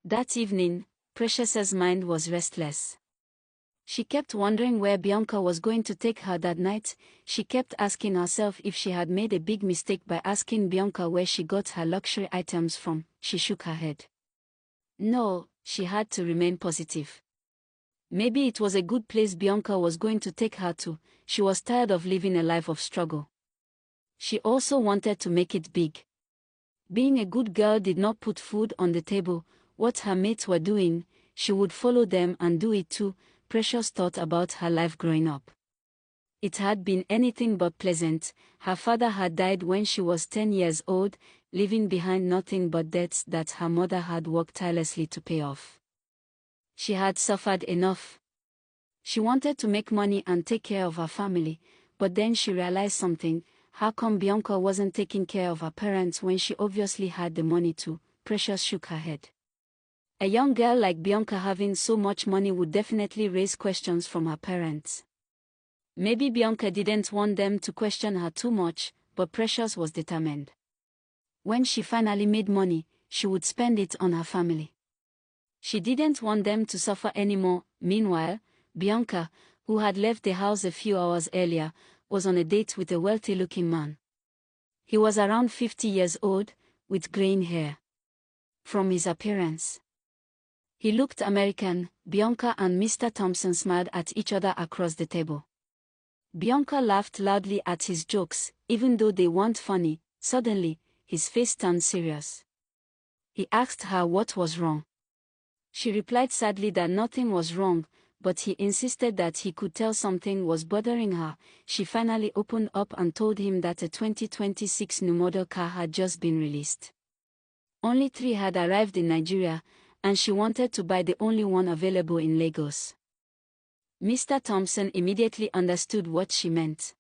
That evening, Precious's mind was restless. She kept wondering where Bianca was going to take her that night. She kept asking herself if she had made a big mistake by asking Bianca where she got her luxury items from. She shook her head. No, she had to remain positive. Maybe it was a good place Bianca was going to take her to. She was tired of living a life of struggle. She also wanted to make it big. Being a good girl did not put food on the table. What her mates were doing, she would follow them and do it too. Precious thought about her life growing up. It had been anything but pleasant. Her father had died when she was 10 years old, leaving behind nothing but debts that her mother had worked tirelessly to pay off. She had suffered enough. She wanted to make money and take care of her family, but then she realized something. How come Bianca wasn't taking care of her parents when she obviously had the money to? Precious shook her head. A young girl like Bianca having so much money would definitely raise questions from her parents. Maybe Bianca didn't want them to question her too much, but Precious was determined. When she finally made money, she would spend it on her family. She didn't want them to suffer anymore. Meanwhile, Bianca, who had left the house a few hours earlier, was on a date with a wealthy-looking man. He was around 50 years old, with graying hair. From his appearance, he looked American. Bianca and Mr. Thompson smiled at each other across the table. Bianca laughed loudly at his jokes, even though they weren't funny. Suddenly, his face turned serious. He asked her what was wrong. She replied sadly that nothing was wrong, but he insisted that he could tell something was bothering her. She finally opened up and told him that a 2026 new model car had just been released. Only 3 had arrived in Nigeria, and she wanted to buy the only one available in Lagos. Mr. Thompson immediately understood what she meant.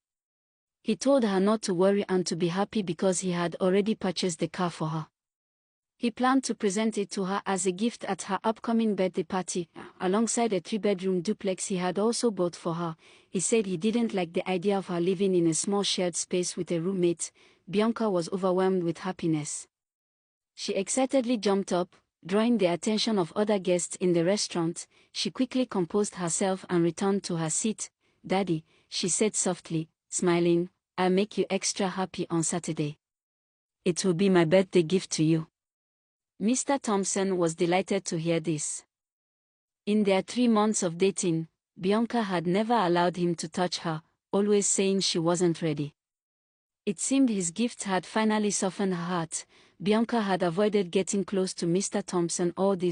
He told her not to worry and to be happy because he had already purchased the car for her. He planned to present it to her as a gift at her upcoming birthday party, alongside a 3-bedroom duplex he had also bought for her. He said he didn't like the idea of her living in a small shared space with a roommate. Bianca was overwhelmed with happiness. She excitedly jumped up, drawing the attention of other guests in the restaurant. She quickly composed herself and returned to her seat. "Daddy," she said softly, smiling, "I'll make you extra happy on Saturday. It will be my birthday gift to you." Mr. Thompson was delighted to hear this. In their 3 months of dating, Bianca had never allowed him to touch her, always saying she wasn't ready. It seemed his gift had finally softened her heart. Bianca had avoided getting close to Mr. Thompson all this